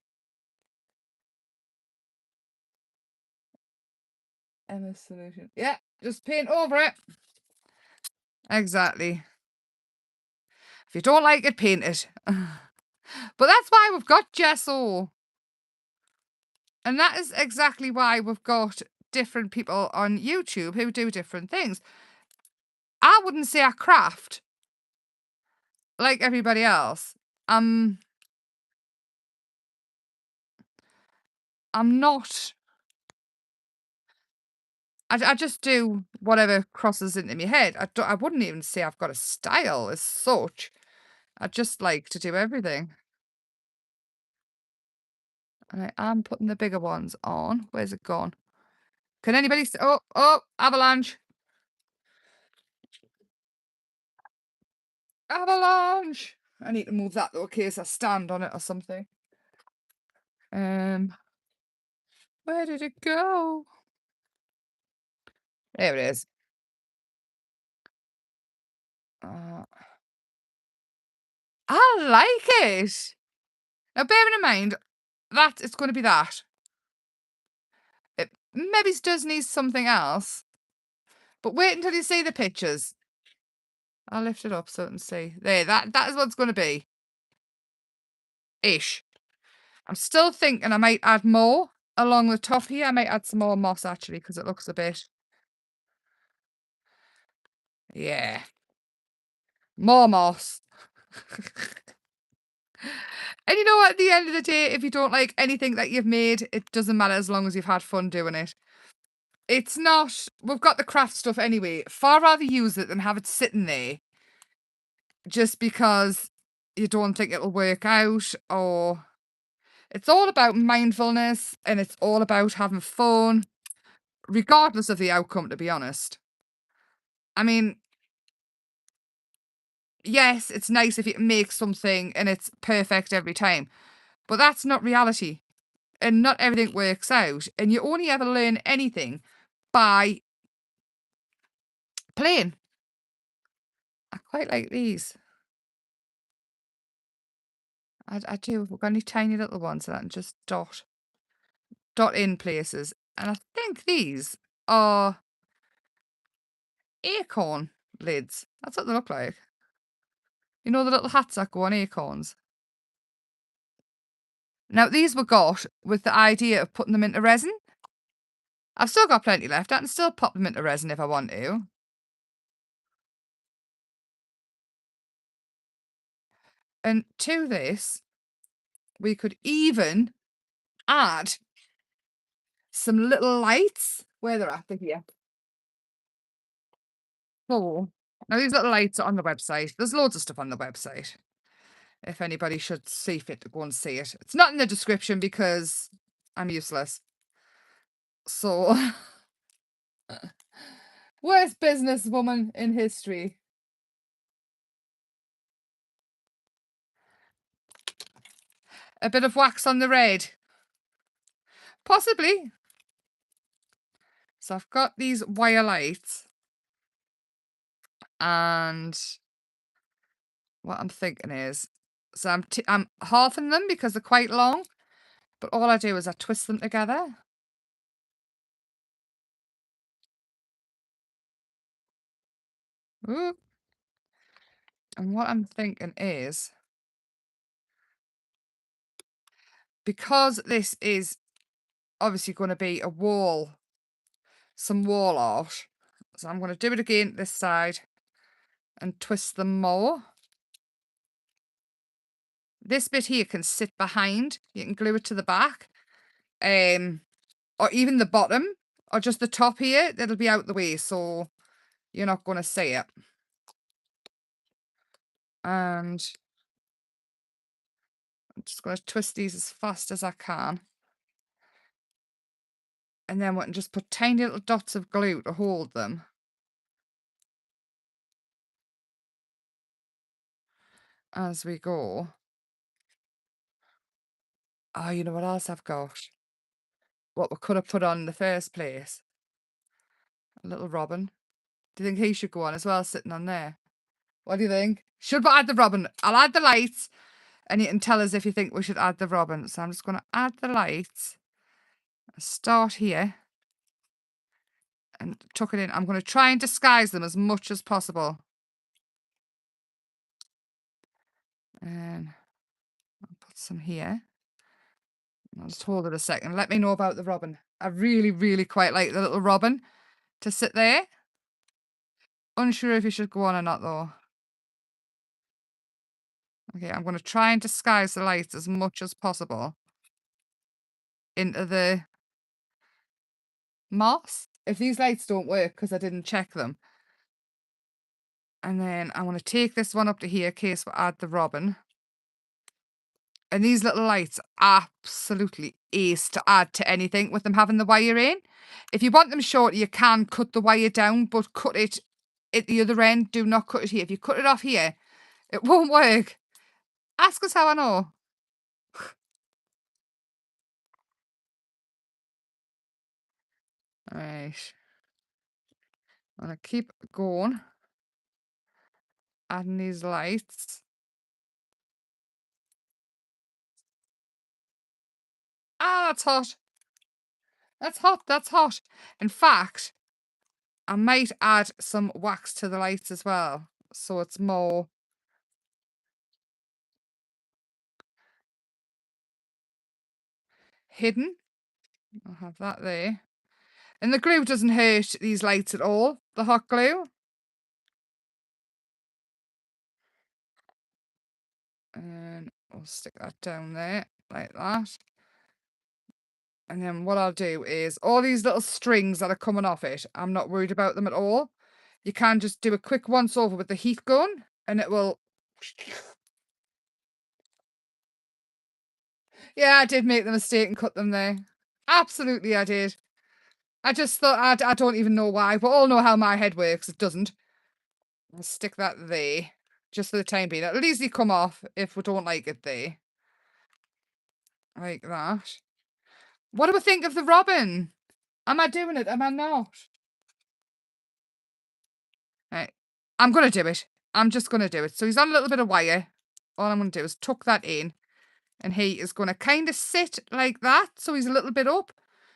Emma's solution. Yeah, just paint over it. Exactly. If you don't like it, paint it. But that's why we've got gesso. And that is exactly why we've got different people on YouTube who do different things. I wouldn't say I craft like everybody else. I'm not. I just do whatever crosses into my head. I wouldn't even say I've got a style as such. I just like to do everything. And I am putting the bigger ones on. Where's it gone? Can anybody see? Oh, oh, avalanche. Avalanche. I need to move that though in case I stand on it or something. Um, where did it go? There it is. Uh, I like it. Now, bearing in mind that it's going to be that. It maybe does need something else, but wait until you see the pictures. I'll lift it up so you can see. There, that is what it's going to be. Ish. I'm still thinking I might add more along the top here. I might add some more moss actually because it looks a bit. Yeah. More moss. And you know what? At the end of the day, if you don't like anything that you've made, it doesn't matter as long as you've had fun doing it. It's not, we've got the craft stuff anyway. Far rather use it than have it sitting there just because you don't think it'll work out, or it's all about mindfulness and it's all about having fun, regardless of the outcome, to be honest. I mean, yes, it's nice if you can make something and it's perfect every time, but that's not reality. And not everything works out. And you only ever learn anything by playing. I quite like these. I do. We've got any tiny little ones that I can just dot in places. And I think these are acorn lids. That's what they look like. You know the little hats that go on acorns? Now, these were got with the idea of putting them into resin. I've still got plenty left. I can still pop them into resin if I want to. And to this, we could even add some little lights. Where they're at, they're here. Oh, now these little lights are on the website. There's loads of stuff on the website. If anybody should see fit to go and see it. It's not in the description because I'm useless. So, worst businesswoman in history. A bit of wax on the red. Possibly. So I've got these wire lights. And what I'm thinking is, so I'm halving them because they're quite long. But all I do is I twist them together. Ooh. And what I'm thinking is, because this is obviously going to be a wall, some wall art, so I'm going to do it again this side and twist them more. This bit here can sit behind. You can glue it to the back, or even the bottom, or just the top here. That'll be out the way, so you're not going to see it. And I'm just going to twist these as fast as I can. And then we can just put tiny little dots of glue to hold them. As we go. Oh, you know what else I've got? What we could have put on in the first place. A little robin. Do you think he should go on as well, sitting on there? What do you think? Should we add the robin? I'll add the lights, and you can tell us if you think we should add the robin. So I'm just going to add the lights. Start here. And tuck it in. I'm going to try and disguise them as much as possible. And I'll put some here. I'll just hold it a second. Let me know about the robin. I really, really quite like the little robin to sit there. Unsure if you should go on or not, though. Okay, I'm going to try and disguise the lights as much as possible into the moss. If these lights don't work because I didn't check them. And then I'm going to take this one up to here in case we add the robin. And these little lights, absolutely ace to add to anything with them having the wire in. If you want them short, you can cut the wire down, but cut it at the other end. Do not cut it here. If you cut it off here, it won't work. Ask us how I know. Right. I'm gonna keep going. Adding these lights. Ah, that's hot. That's hot. That's hot. In fact, I might add some wax to the lights as well. So it's more hidden. I'll have that there. And the glue doesn't hurt these lights at all, the hot glue. And I'll stick that down there like that. And then what I'll do is all these little strings that are coming off it, I'm not worried about them at all. You can just do a quick once over with the heat gun and it will. Yeah, I did make the mistake and cut them there. Absolutely, I did. I just thought, I don't even know why, but all know how my head works. It doesn't. I'll stick that there, just for the time being. It'll easily come off if we don't like it there. Like that. What do we think of the robin? Am I doing it? Am I not? Right. I'm going to do it. I'm just going to do it. So he's on a little bit of wire. All I'm going to do is tuck that in. And he is going to kind of sit like that. So he's a little bit up.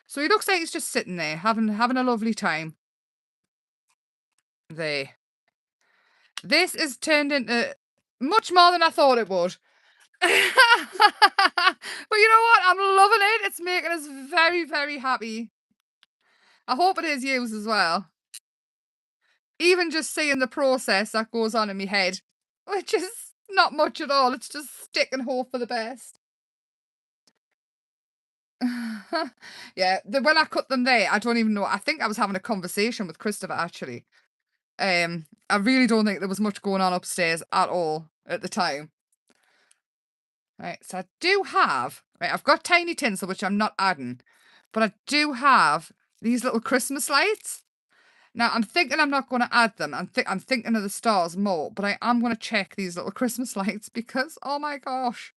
So he looks like he's just sitting there, having a lovely time. There. This is turned into much more than I thought it would. But you know what? I'm loving it. It's making us very, very happy. I hope it is you as well. Even just seeing the process that goes on in my head, which is not much at all. It's just stick and hope for the best. Yeah, when I cut them there, I don't even know. I think I was having a conversation with Christopher actually. I really don't think there was much going on upstairs at all at the time. Right, so I do have, right, I've got tiny tinsel, which I'm not adding, but I do have these little Christmas lights. Now, I'm thinking I'm not going to add them. I'm thinking of the stars more, but I am going to check these little Christmas lights because, oh my gosh,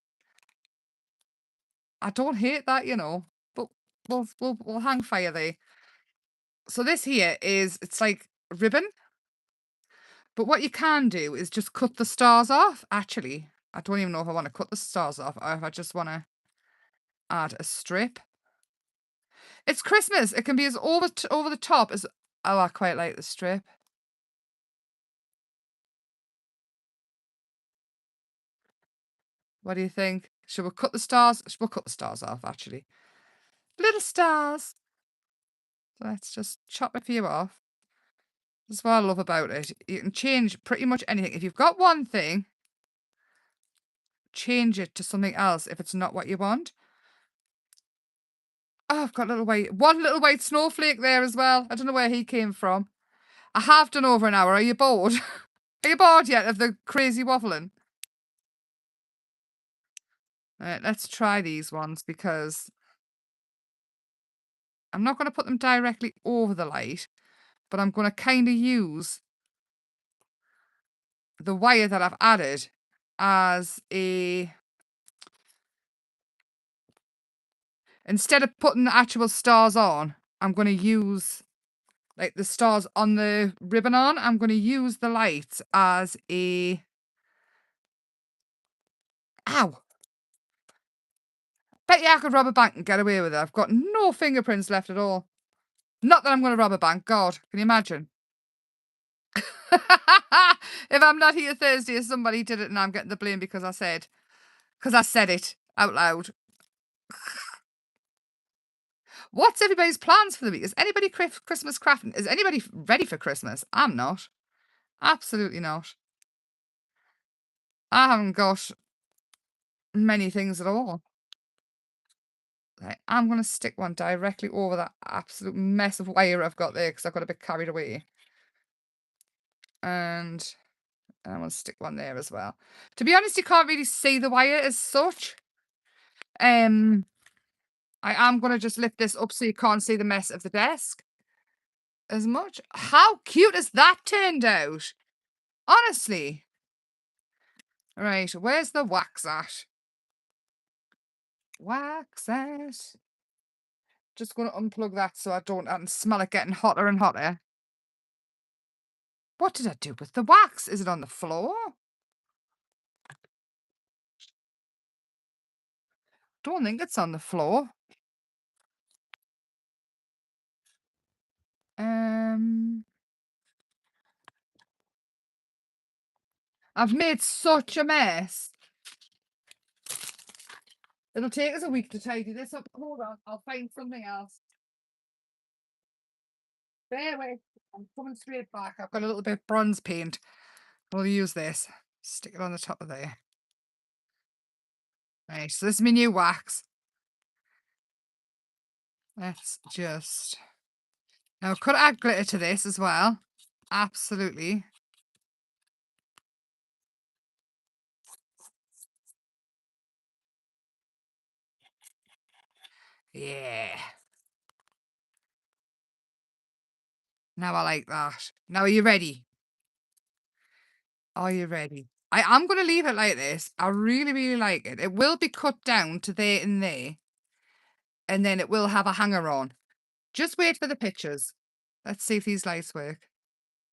I don't hate that, you know, but we'll hang fire there. So this here is, it's like ribbon, but what you can do is just cut the stars off. Actually, I don't even know if I want to cut the stars off or if I just want to add a strip. It's Christmas. It can be as over the top as, oh, I quite like the strip. What do you think? Should we cut the stars? We'll cut the stars off, actually. Little stars. Let's just chop a few off. That's what I love about it. You can change pretty much anything. If you've got one thing, change it to something else if it's not what you want. Oh, I've got one little white snowflake there as well. I don't know where he came from. I have done over an hour. Are you bored? Are you bored yet of the crazy waffling? Right, let's try these ones because I'm not going to put them directly over the light, but I'm going to kind of use the wire that I've added as a, instead of putting the actual stars on, I'm going to use like the stars on the ribbon on. I'm going to use the lights as a, ow. Bet you I could rob a bank and get away with it. I've got no fingerprints left at all. Not that I'm going to rob a bank. God, can you imagine? If I'm not here Thursday, somebody did it and I'm getting the blame because I said it out loud. What's everybody's plans for the week? Is anybody Christmas crafting? Is anybody ready for Christmas? I'm not. Absolutely not. I haven't got many things at all. Right, I'm going to stick one directly over that absolute mess of wire I've got there because I got a bit carried away. And I'm going to stick one there as well. To be honest, you can't really see the wire as such. I am gonna just lift this up so you can't see the mess of the desk as much. How cute has that turned out? Honestly. Right, where's the wax at? Wax it. Just gonna unplug that so I don't smell it getting hotter and hotter. What did I do with the wax? Is it on the floor? Don't think it's on the floor. I've made such a mess. It'll take us a week to tidy this up. Hold on, I'll find something else. Bear with. I'm coming straight back. I've got a little bit of bronze paint. We'll use this. Stick it on the top of there. Right, so this is my new wax. Let's just... Now, could add glitter to this as well. Absolutely. Yeah. Now I like that. Now, are you ready? Are you ready? I am going to leave it like this. I really, really like it. It will be cut down to there and there. And then it will have a hanger on. Just wait for the pictures. Let's see if these lights work.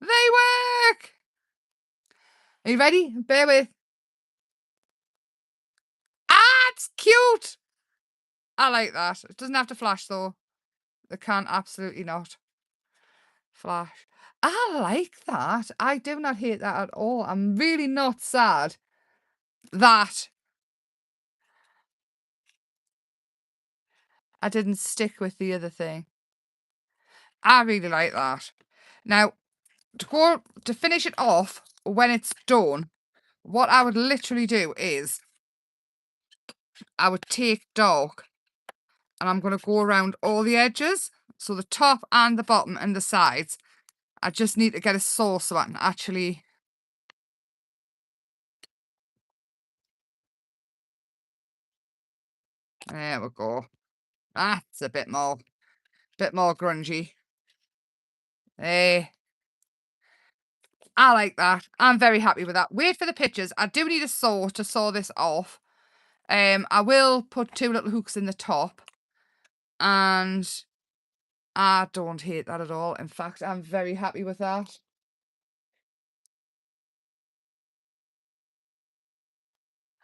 They work! Are you ready? Bear with. Ah, it's cute! I like that. It doesn't have to flash, though. It can absolutely not flash. I like that. I do not hate that at all. I'm really not sad that I didn't stick with the other thing. I really like that. Now, to finish it off, when it's done, what I would literally do is I would take dark and I'm going to go around all the edges. So the top and the bottom and the sides. I just need to get a saw so I can actually... There we go. That's a bit more grungy. Eh. I like that. I'm very happy with that. Wait for the pictures. I do need a saw to saw this off. I will put 2 little hooks in the top. And I don't hate that at all. In fact, I'm very happy with that.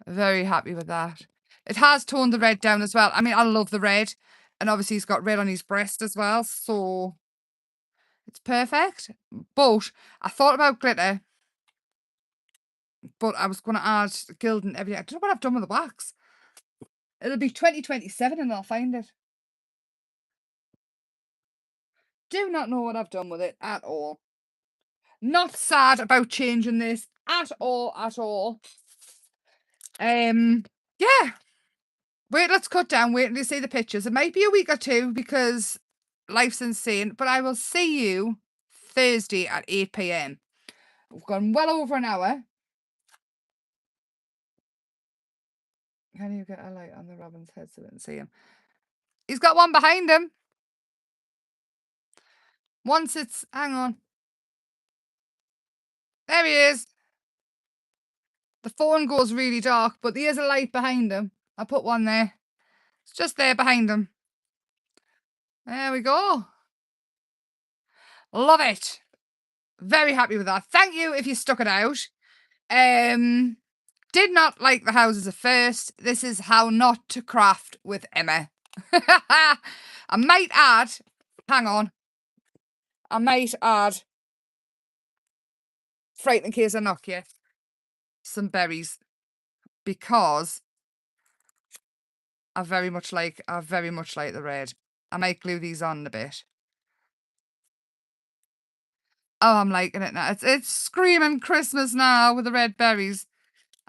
Very happy with that. It has toned the red down as well. I mean, I love the red. And obviously he's got red on his breast as well. So it's perfect. But I thought about glitter. But I was going to add gilding everything. I don't know what I've done with the wax. It'll be 2027 and I'll find it. Do not know what I've done with it at all. Not sad about changing this at all, at all. Yeah. Wait, let's cut down. Wait until you see the pictures. It might be a week or two because life's insane, but I will see you Thursday at 8 p.m. We've gone well over an hour. Can you get a light on the robin's head so we can see him? He's got one behind him. Once it's... Hang on. There he is. The phone goes really dark, but there is a light behind him. I put one there. It's just there behind him. There we go. Love it. Very happy with that. Thank you if you stuck it out. Did not like the houses at first. This is how not to craft with Emma. I might add... Hang on. I might add... Frightened in case I knock you. Some berries. Because... I very much like the red. I might glue these on a bit. Oh, I'm liking it now. It's screaming Christmas now with the red berries.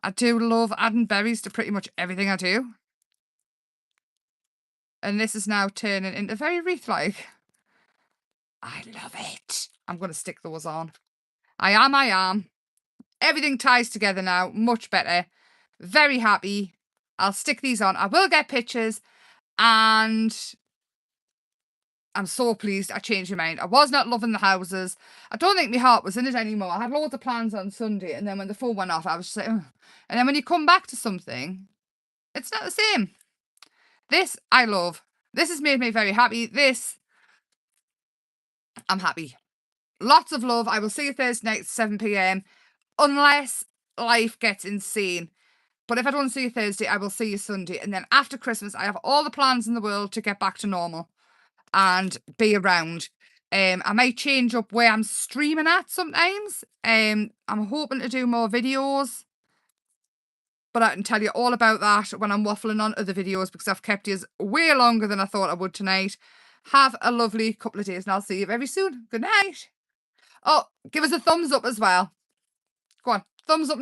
I do love adding berries to pretty much everything I do. And this is now turning into very wreath-like. I love it. I'm going to stick those on. I am. Everything ties together now. Much better. Very happy. I'll stick these on. I will get pictures, and I'm so pleased I changed my mind. I was not loving the houses. I don't think my heart was in it anymore. I had loads of plans on Sunday, and then when the phone went off, I was just like, ugh. And then when you come back to something, it's not the same. This, I love. This has made me very happy. This, I'm happy. Lots of love. I will see you Thursday night at 7 p.m. Unless life gets insane. But if I don't see you Thursday, I will see you Sunday. And then after Christmas, I have all the plans in the world to get back to normal and be around. I might change up where I'm streaming at sometimes. I'm hoping to do more videos, but I can tell you all about that when I'm waffling on other videos, because I've kept you way longer than I thought I would tonight. Have a lovely couple of days, and I'll see you very soon. Good night. Oh, give us a thumbs up as well. Go on, thumbs up and